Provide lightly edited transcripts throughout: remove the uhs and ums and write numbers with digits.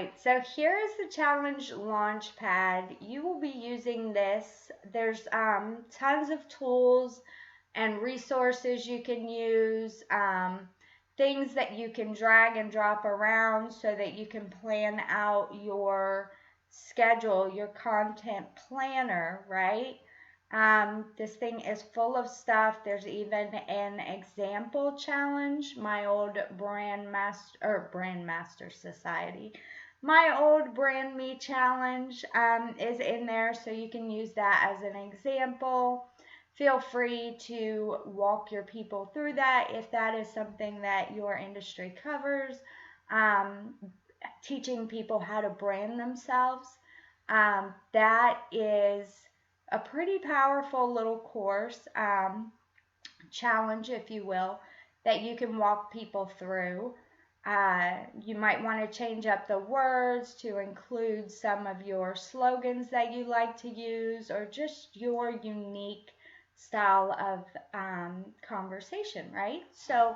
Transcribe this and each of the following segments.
right, so here is the challenge Launchpad. You will be using this. There's tons of tools and resources you can use, things that you can drag and drop around so that you can plan out your schedule, your content planner, right? This thing is full of stuff. There's even an example challenge, my old brand master society. My old brand me challenge is in there, so you can use that as an example. Feel free to walk your people through that if that is something that your industry covers. Teaching people how to brand themselves. That is a pretty powerful little course, challenge, if you will, that you can walk people through. You might want to change up the words to include some of your slogans that you like to use, or just your unique style of conversation, right? So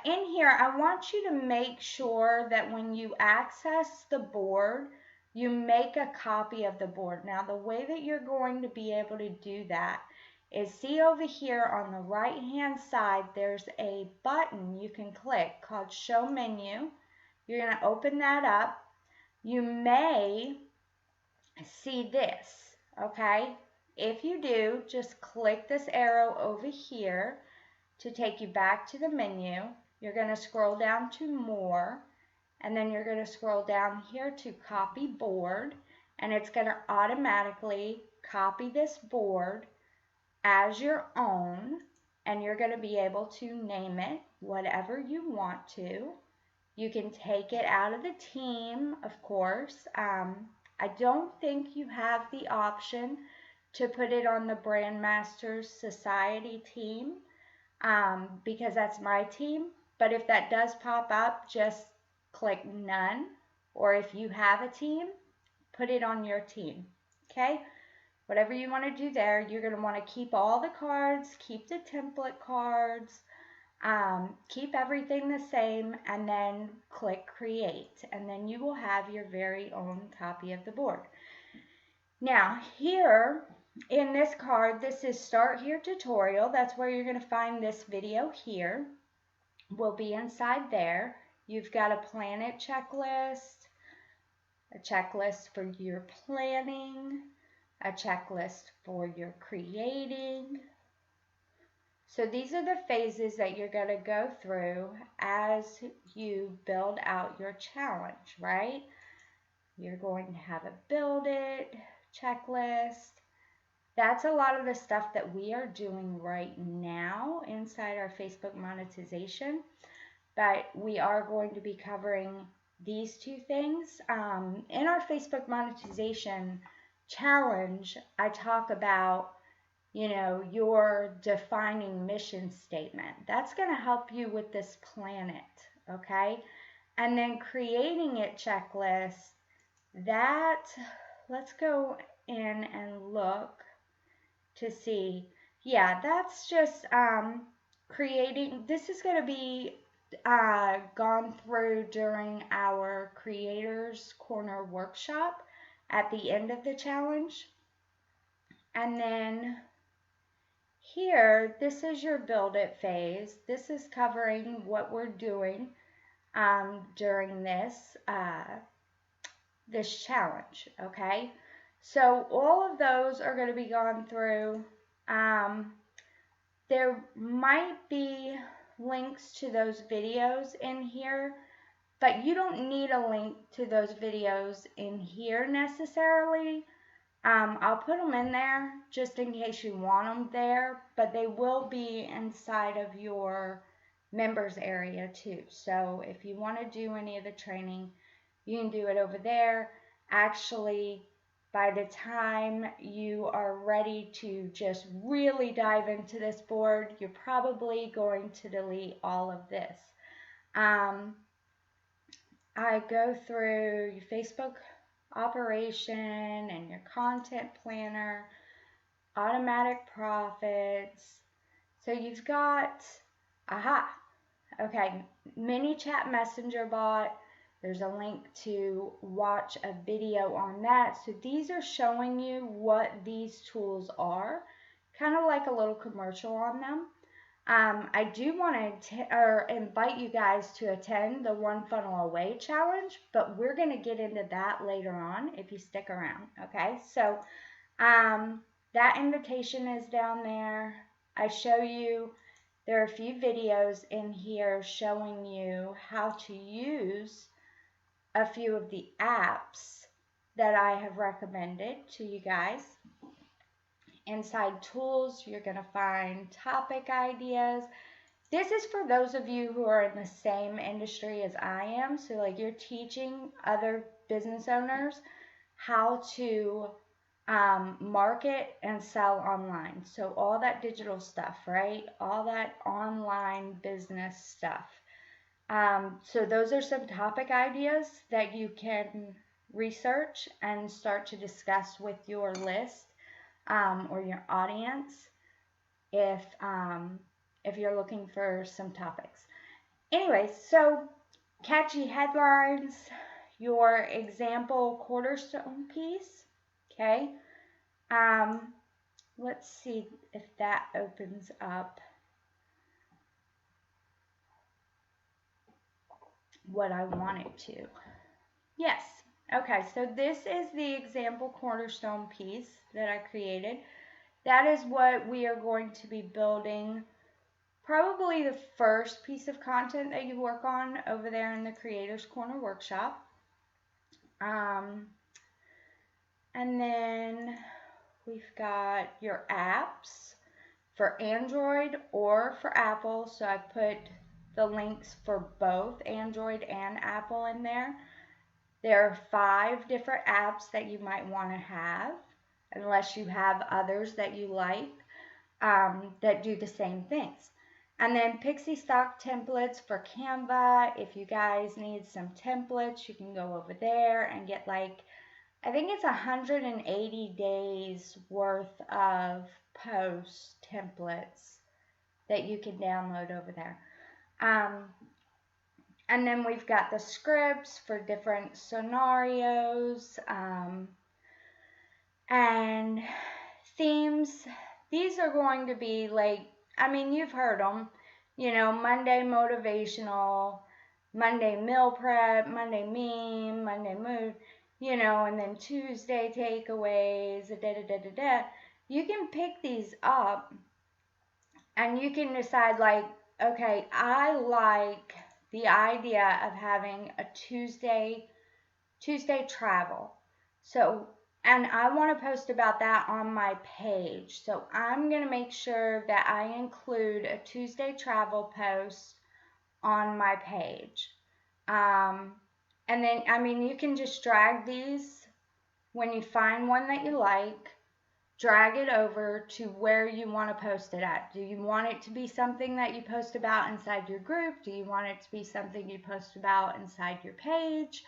in here, I want you to make sure that when you access the board, you make a copy of the board. Now, the way that you're going to be able to do that is, see over here on the right hand side, there's a button you can click called Show Menu. You're going to open that up. You may see this, okay? If you do, just click this arrow over here to take you back to the menu. You're going to scroll down to More, and then you're going to scroll down here to Copy Board, and it's going to automatically copy this board as your own, and you're going to be able to name it whatever you want to. You can take it out of the team, of course. I don't think you have the option to put it on the Brand Masters Society team, because that's my team. But if that does pop up, just click None. Or if you have a team, put it on your team. Okay? Whatever you want to do there, you're going to want to keep all the cards, keep the template cards, keep everything the same, and then click Create. And then you will have your very own copy of the board. Now, here in this card, this is Start Here Tutorial. That's where you're going to find this video here. Will be inside there. You've got a Planet checklist, a checklist for your planning, a checklist for your creating. So these are the phases that you're going to go through as you build out your challenge, right? You're going to have a Build It checklist. That's a lot of the stuff that we are doing right now inside our Facebook monetization, but we are going to be covering these two things. In our Facebook monetization challenge, I talk about, your defining mission statement. That's going to help you with this planet, okay? And then creating it checklist, that, let's go in and look to see. Yeah, that's just creating. This is going to be gone through during our Creators Corner workshop at the end of the challenge. And then here, this is your Build It phase. This is covering what we're doing during this challenge, okay? So all of those are going to be gone through. There might be links to those videos in here, but you don't need a link to those videos in here necessarily. I'll put them in there just in case you want them there, but they will be inside of your members area too. So if you want to do any of the training, you can do it over there. Actually, by the time you are ready to just really dive into this board, you're probably going to delete all of this. I go through your Facebook operation and your content planner, automatic profits. So you've got, okay, mini chat messenger bot. There's a link to watch a video on that. So these are showing you what these tools are, kind of like a little commercial on them. I do want to invite you guys to attend the One Funnel Away challenge, but we're going to get into that later on if you stick around. Okay, so that invitation is down there. I show you, there are a few videos in here showing you how to use a few of the apps that I have recommended to you guys. Inside tools, you're going to find topic ideas. This is for those of you who are in the same industry as I am. So like you're teaching other business owners how to market and sell online. So all that digital stuff, right? All that online business stuff. So those are some topic ideas that you can research and start to discuss with your list or your audience if you're looking for some topics. Anyways, so catchy headlines, your example cornerstone piece, okay? Let's see if that opens up what I want it to. Yes. Okay, so this is the example cornerstone piece that I created. That is what we are going to be building, probably the first piece of content that you work on over there in the Creators Corner workshop. And then we've got your apps for Android or for Apple. So I put the links for both Android and Apple in there. There are 5 different apps that you might want to have, unless you have others that you like that do the same things. And then Pixie Stock templates for Canva. If you guys need some templates, you can go over there and get like, I think it's 180 days worth of post templates that you can download over there. And then we've got the scripts for different scenarios and themes. These are going to be like, I mean, you've heard them, you know, Monday motivational, Monday meal prep, Monday meme, Monday mood, you know, and then Tuesday takeaways, da da da da da. You can pick these up and you can decide like, okay, I like the idea of having a Tuesday travel. So, and I want to post about that on my page. So I'm going to make sure that I include a Tuesday travel post on my page. And then, I mean, you can just drag these when you find one that you like. Drag it over to where you want to post it at. Do you want it to be something that you post about inside your group? Do you want it to be something you post about inside your page?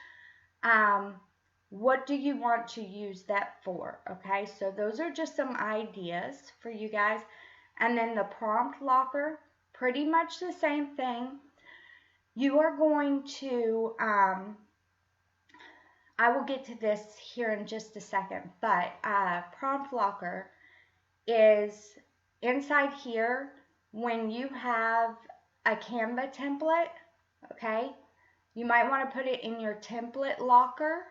What do you want to use that for? Okay, so those are just some ideas for you guys. And then the prompt locker, pretty much the same thing. You are going to, I will get to this here in just a second, but prompt locker is inside here when you have a Canva template, okay? You might want to put it in your template locker,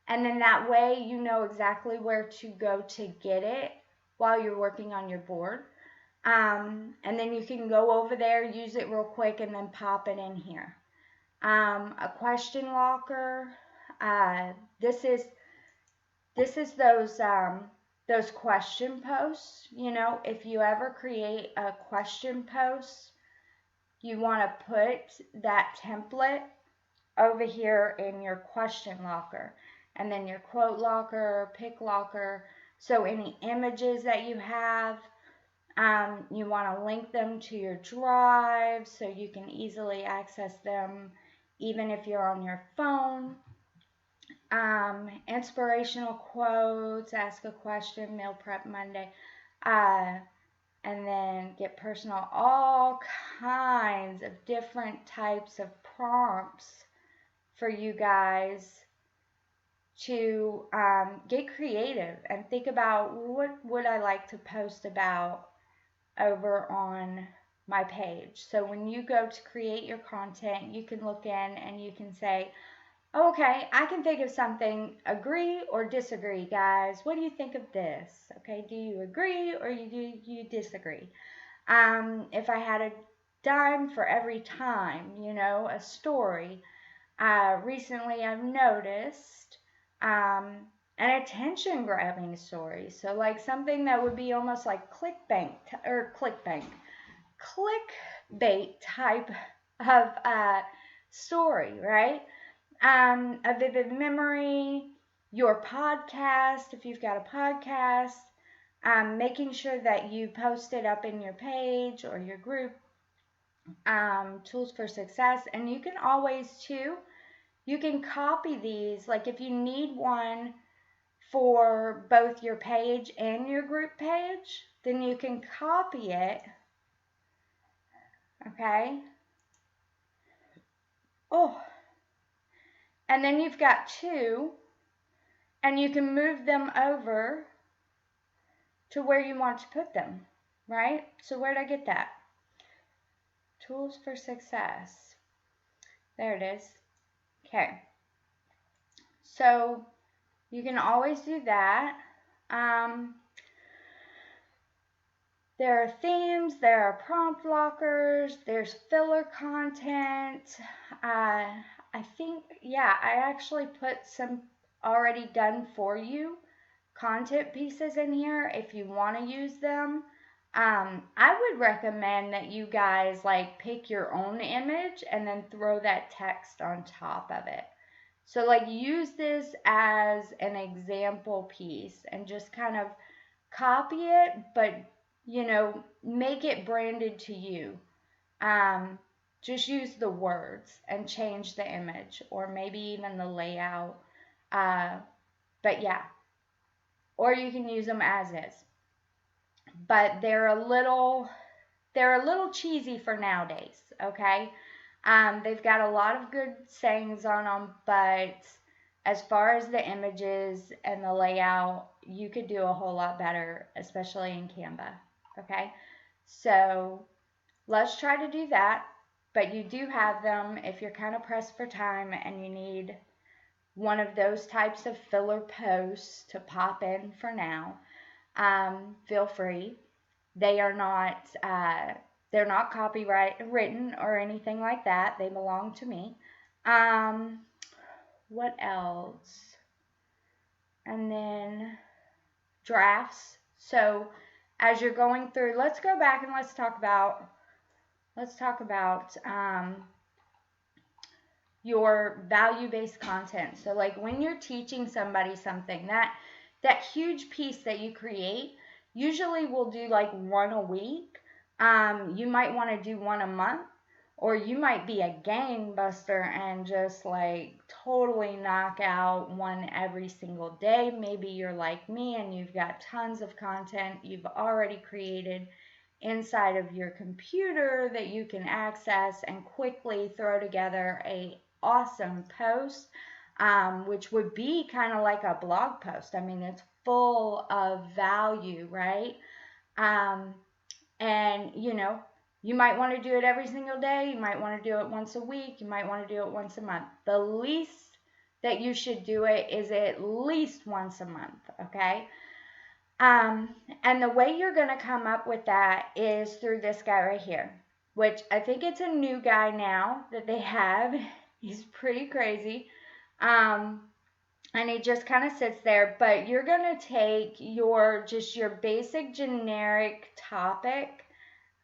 and then that way you know exactly where to go to get it while you're working on your board. And then you can go over there, use it real quick, and then pop it in here. A question locker. This is those question posts. You know, if you ever create a question post, you want to put that template over here in your question locker, and then your quote locker, pick locker. So any images that you have, you want to link them to your drive so you can easily access them even if you're on your phone. Inspirational quotes, ask a question, meal prep Monday, and then get personal, all kinds of different types of prompts for you guys to get creative and think about what would I like to post about over on my page. So when you go to create your content, you can look in and you can say, oh, okay, I can think of something. Agree or disagree, guys? What do you think of this? Okay, do you agree or do you disagree? If I had a dime for every time, a story. Recently, I've noticed an attention grabbing story. So, like something that would be almost like clickbait type of story, right? A vivid memory, your podcast, if you've got a podcast, making sure that you post it up in your page or your group, tools for success. And you can always, too, you can copy these. Like if you need one for both your page and your group page, then you can copy it. Okay. Oh, and then you've got two, and you can move them over to where you want to put them, right? So where did I get that? Tools for success. There it is. Okay. So you can always do that. There are themes, there are prompt blockers, there's filler content. I think, yeah, I actually put some already done for you content pieces in here if you want to use them. I would recommend that you guys like pick your own image and then throw that text on top of it. So like use this as an example piece and just kind of copy it, but make it branded to you. Just use the words and change the image or maybe even the layout. But yeah, or you can use them as is. But they're a little cheesy for nowadays, okay? They've got a lot of good sayings on them, but as far as the images and the layout, you could do a whole lot better, especially in Canva, okay? So let's try to do that, but you do have them if you're kind of pressed for time and you need one of those types of filler posts to pop in for now. Feel free. They are not they're not copyright written or anything like that. They belong to me. What else? And then drafts. So as you're going through, let's go back and let's talk about your value-based content. So like when you're teaching somebody something, that huge piece that you create, usually we'll do like one a week. You might want to do one a month, or you might be a gangbuster and just like totally knock out one every single day. Maybe you're like me and you've got tons of content you've already created inside of your computer that you can access and quickly throw together a awesome post, which would be kind of like a blog post. I mean, it's full of value, right? And you might want to do it every single day. You might want to do it once a week. You might want to do it once a month. The least that you should do it is at least once a month, okay? And the way you're going to come up with that is through this guy right here, which I think it's a new guy now that they have. He's pretty crazy. And he just kind of sits there, but you're going to take your basic generic topic,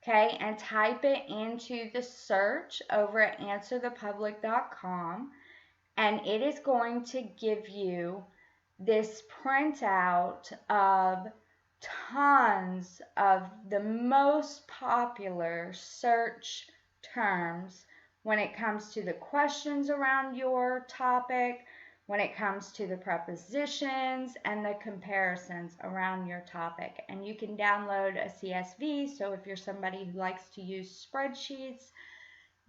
okay, and type it into the search over at answerthepublic.com, and it is going to give you this printout of tons of the most popular search terms when it comes to the questions around your topic, when it comes to the prepositions and the comparisons around your topic. And you can download a CSV, so if you're somebody who likes to use spreadsheets,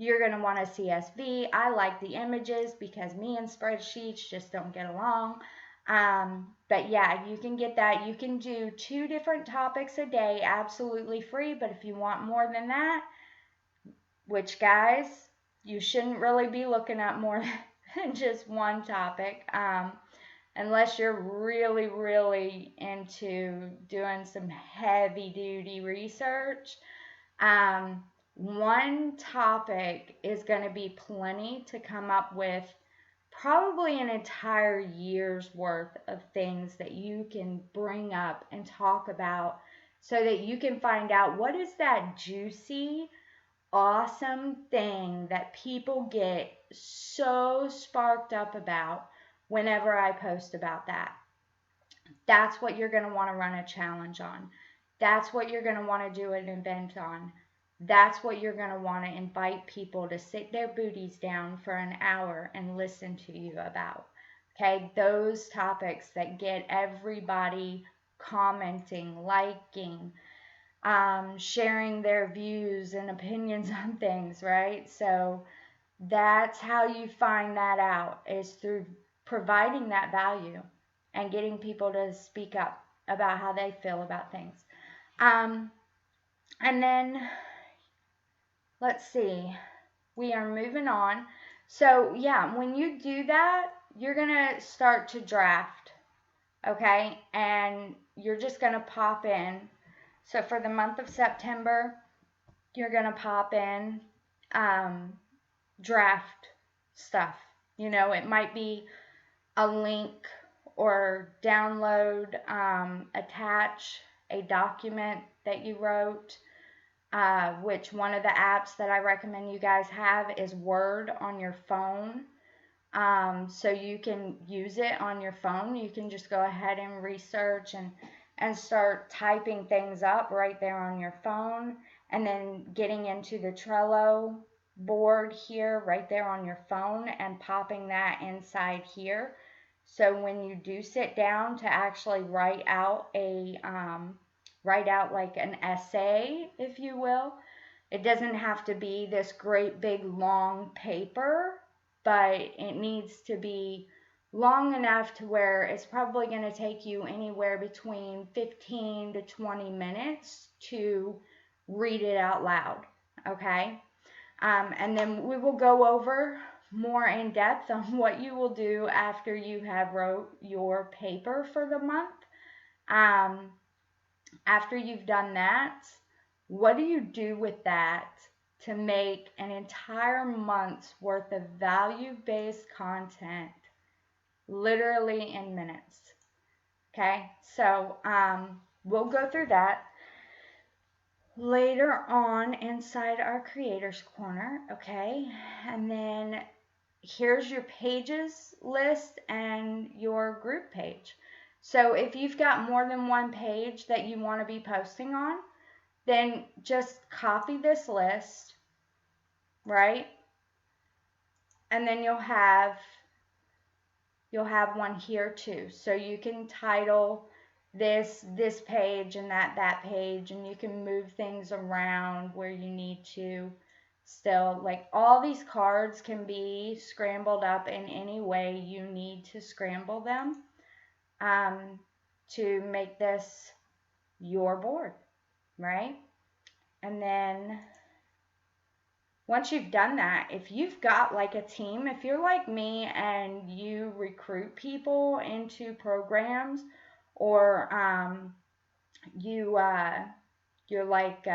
you're going to want a CSV. I like the images because me and spreadsheets just don't get along. But yeah, you can get that. You can do 2 different topics a day absolutely free. But if you want more than that, which guys, you shouldn't really be looking at more than just one topic. Unless you're really, really into doing some heavy duty research. One topic is going to be plenty to come up with probably an entire year's worth of things that you can bring up and talk about so that you can find out what is that juicy, awesome thing that people get so sparked up about whenever I post about that. That's what you're going to want to run a challenge on. That's what you're going to want to do an event on. That's what you're going to want to invite people to sit their booties down for an hour and listen to you about. Okay, those topics that get everybody commenting, liking, sharing their views and opinions on things, right? So that's how you find that out, is through providing that value and getting people to speak up about how they feel about things. And then, let's see, we are moving on. So yeah, when you do that, you're going to start to draft, okay? And you're just going to pop in. So for the month of September, you're going to pop in draft stuff. You know, it might be a link or download, attach a document that you wrote, which one of the apps that I recommend you guys have is Word on your phone. So you can use it on your phone. You can just go ahead and research and start typing things up right there on your phone, and then getting into the Trello board here right there on your phone and popping that inside here. So when you do sit down to actually write out like an essay, if you will, it doesn't have to be this great big long paper, but it needs to be long enough to where it's probably going to take you anywhere between 15 to 20 minutes to read it out loud, okay? And then we will go over more in depth on what you will do after you have wrote your paper for the month. After you've done that, what do you do with that to make an entire month's worth of value-based content literally in minutes? Okay, so we'll go through that later on inside our Creators Corner, okay? And then here's your pages list and your group page. So if you've got more than one page that you want to be posting on, then just copy this list, right? And then you'll have one here too. So you can title this page and that page, and you can move things around where you need to. Still, like, all these cards can be scrambled up in any way you need to scramble them to make this your board, right? And then once you've done that, if you've got like a team, if you're like me and you recruit people into programs, or you're like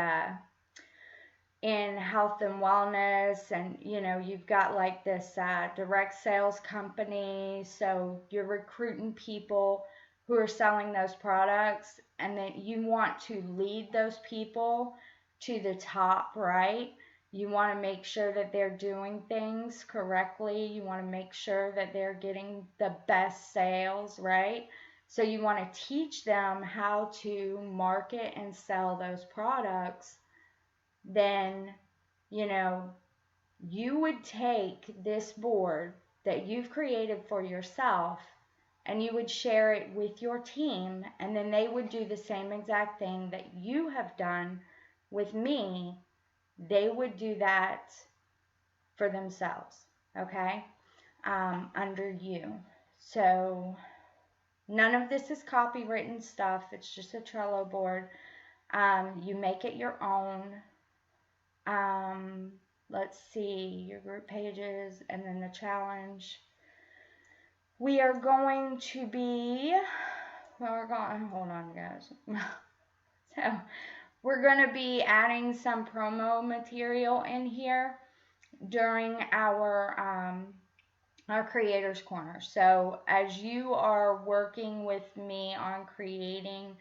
in health and wellness, and you know, you've got like this direct sales company, so you're recruiting people who are selling those products, and then you want to lead those people to the top, right? You want to make sure that they're doing things correctly. You want to make sure that they're getting the best sales, right? So you want to teach them how to market and sell those products. Then, you know, you would take this board that you've created for yourself and you would share it with your team, and then they would do the same exact thing that you have done with me. They would do that for themselves, okay, under you. So none of this is copywritten stuff. It's just a Trello board. You make it your own. Let's see, your group pages and then the challenge. We are going to be, well, hold on, guys. So we're going to be adding some promo material in here during our Creators Corner. So as you are working with me on creating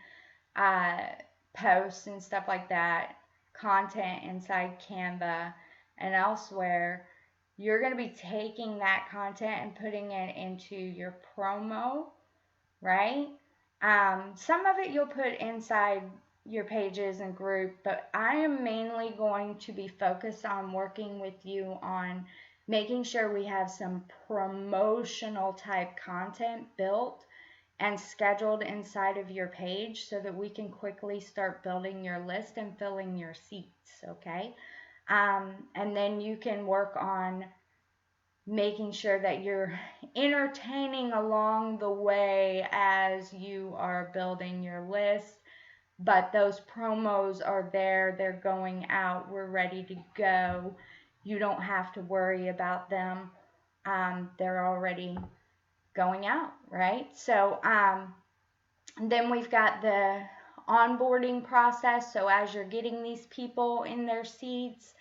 posts and stuff like that, content inside Canva and elsewhere, you're going to be taking that content and putting it into your promo, right? Some of it you'll put inside your pages and group, but I am mainly going to be focused on working with you on making sure we have some promotional type content built and scheduled inside of your page so that we can quickly start building your list and filling your seats, okay? And then you can work on making sure that you're entertaining along the way as you are building your list. But those promos are there, they're going out, we're ready to go. You don't have to worry about them. They're already going out, right? So then we've got the onboarding process. So as you're getting these people in their seats,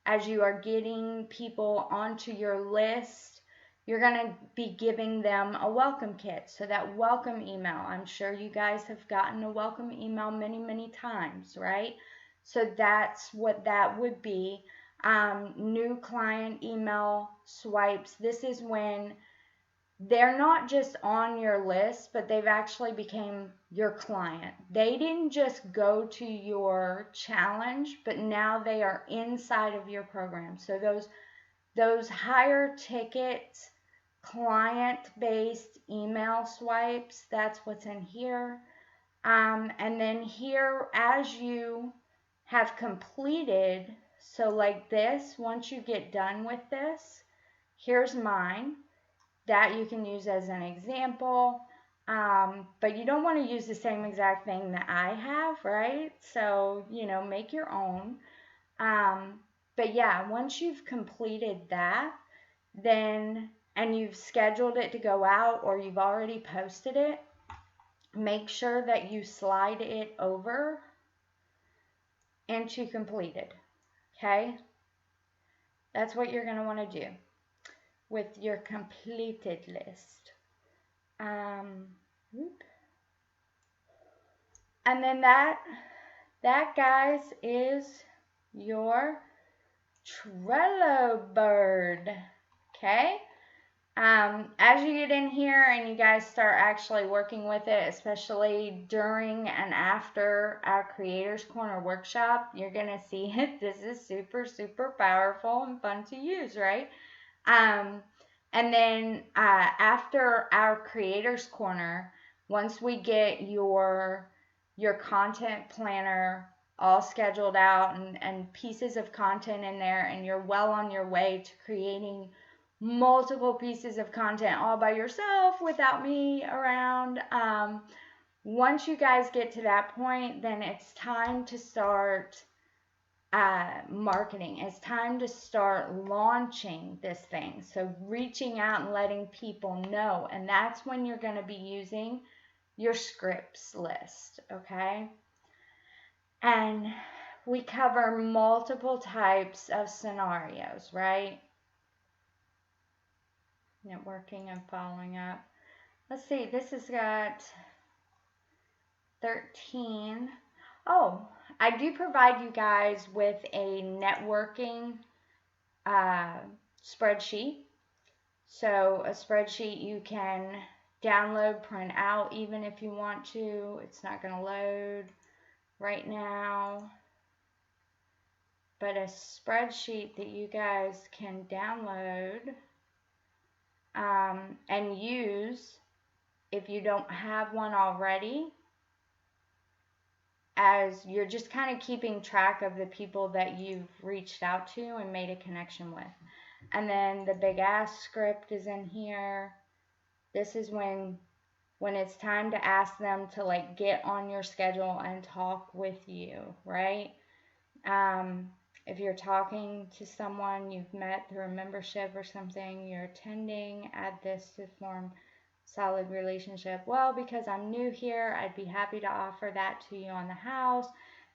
as you are getting people onto your list, you're going to be giving them a welcome kit. So that welcome email, I'm sure you guys have gotten a welcome email many, many times, right? So that's what that would be. New client email swipes. This is when they're not just on your list, but they've actually became your client. They didn't just go to your challenge, but now they are inside of your program. So those higher ticket client-based email swipes, that's what's in here. And then here, as you have completed, so like this, once you get done with this, here's mine. That you can use as an example, but you don't want to use the same exact thing that I have, right? So, make your own. But yeah, once you've completed that, then, and you've scheduled it to go out or you've already posted it, make sure that you slide it over into completed, okay? That's what you're going to want to do with your completed list. And then that guys is your Trello board. Okay. As you get in here and you guys start actually working with it, especially during and after our Creators Corner workshop, you're gonna see it. This is super, super powerful and fun to use, right? And then after our Creators Corner, once we get your content planner all scheduled out and pieces of content in there, and you're well on your way to creating multiple pieces of content all by yourself without me around, once you guys get to that point, then it's time to start marketing. It's time to start launching this thing. So reaching out and letting people know. And that's when you're going to be using your scripts list, okay? And we cover multiple types of scenarios, right? Networking and following up. Let's see, this has got 13. Oh, I do provide you guys with a networking spreadsheet. So a spreadsheet you can download, print out even if you want to. It's not going to load right now. But a spreadsheet that you guys can download and use if you don't have one already, as you're just kind of keeping track of the people that you've reached out to and made a connection with. And then the big ask script is in here. This is when it's time to ask them to like get on your schedule and talk with you, right? If you're talking to someone you've met through a membership or something, you're attending, add this to form solid relationship. Well, because I'm new here, I'd be happy to offer that to you on the house.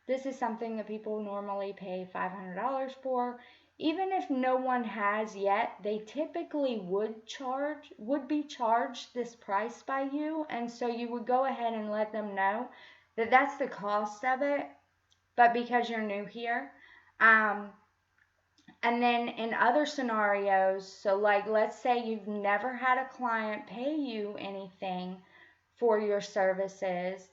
This is something that people normally pay $500 for. Even if no one has yet, they typically would be charged this price by you, and so you would go ahead and let them know that that's the cost of it, but because you're new here. Um, and then in other scenarios, so like let's say you've never had a client pay you anything for your services,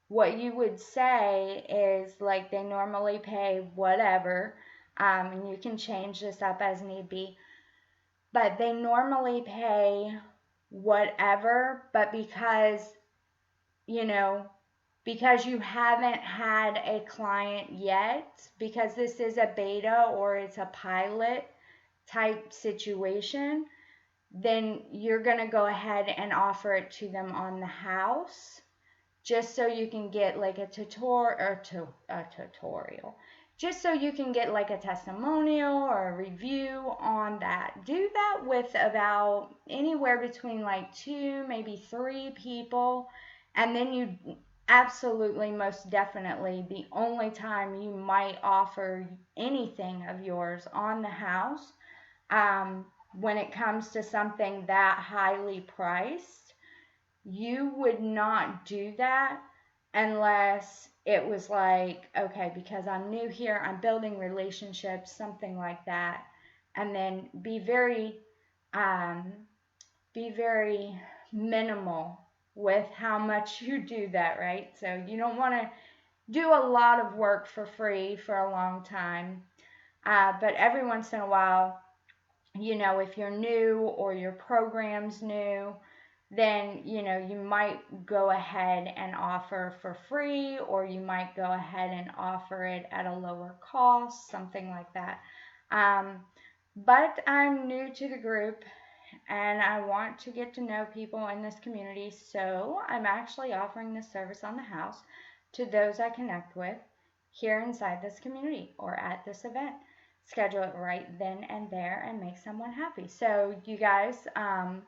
what you would say is like they normally pay whatever, and you can change this up as need be, but they normally pay whatever, but you know, because you haven't had a client yet, because this is a beta or it's a pilot type situation, then you're going to go ahead and offer it to them on the house just so you can get like a tutorial, just so you can get like a testimonial or a review on that. Do that with about anywhere between like 2, maybe 3 people, and then you absolutely, most definitely, the only time you might offer anything of yours on the house, when it comes to something that highly priced, you would not do that unless it was like, okay, because I'm new here, I'm building relationships, something like that. And then um, be very minimal with how much you do that, right? So you don't want to do a lot of work for free for a long time. But every once in a while, if you're new or your program's new, then you might go ahead and offer for free, or you might go ahead and offer it at a lower cost, something like that. But I'm new to the group and I want to get to know people in this community, so I'm actually offering this service on the house to those I connect with here inside this community or at this event. Schedule it right then and there and make someone happy. So you guys,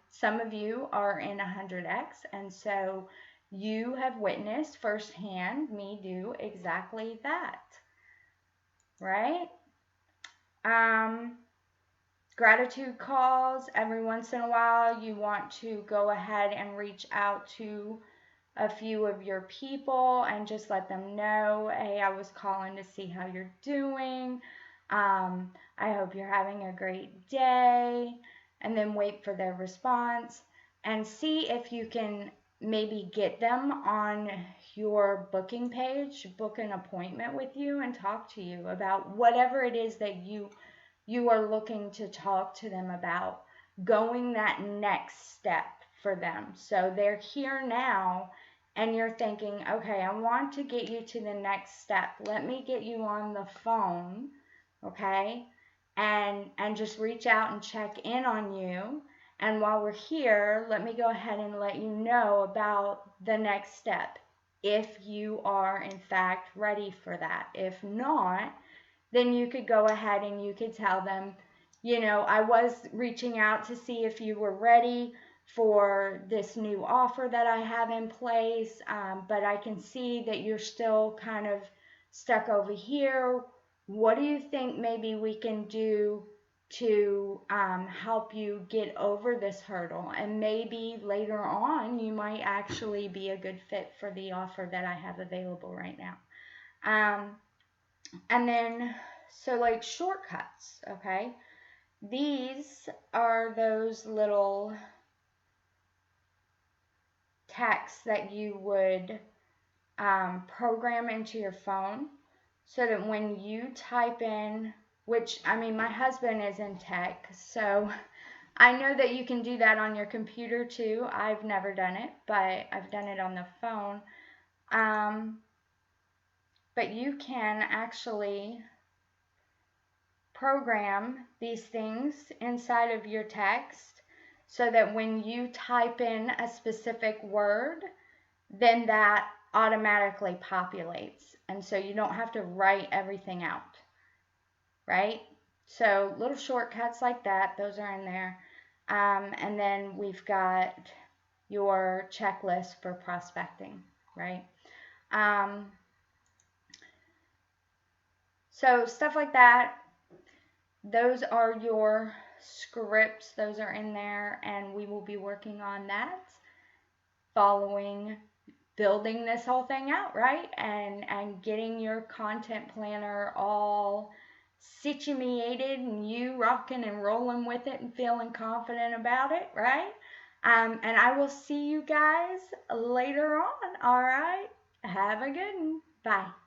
some of you are in 100X, and so you have witnessed firsthand me do exactly that, right? Gratitude calls. Every once in a while, you want to go ahead and reach out to a few of your people and just let them know, hey, I was calling to see how you're doing. I hope you're having a great day. And then wait for their response and see if you can maybe get them on your booking page, book an appointment with you and talk to you about whatever it is that you are looking to talk to them about, going that next step for them. So they're here now and you're thinking, okay, I want to get you to the next step. Let me get you on the phone, okay? And just reach out and check in on you. And while we're here, let me go ahead and let you know about the next step, if you are in fact ready for that. If not, then you could go ahead and you could tell them, I was reaching out to see if you were ready for this new offer that I have in place, but I can see that you're still kind of stuck over here. What do you think maybe we can do to help you get over this hurdle? And maybe later on, you might actually be a good fit for the offer that I have available right now. And then, so like shortcuts, okay? These are those little texts that you would program into your phone so that when you type in, which, I mean, my husband is in tech, so I know that you can do that on your computer too. I've never done it, but I've done it on the phone. But you can actually program these things inside of your text so that when you type in a specific word, then that automatically populates. And so you don't have to write everything out, right? So little shortcuts like that, those are in there. And then we've got your checklist for prospecting, right? So stuff like that, those are your scripts, those are in there, and we will be working on that following building this whole thing out, right? And getting your content planner all situated and you rocking and rolling with it and feeling confident about it, right? And I will see you guys later on. All right. Have a good one. Bye.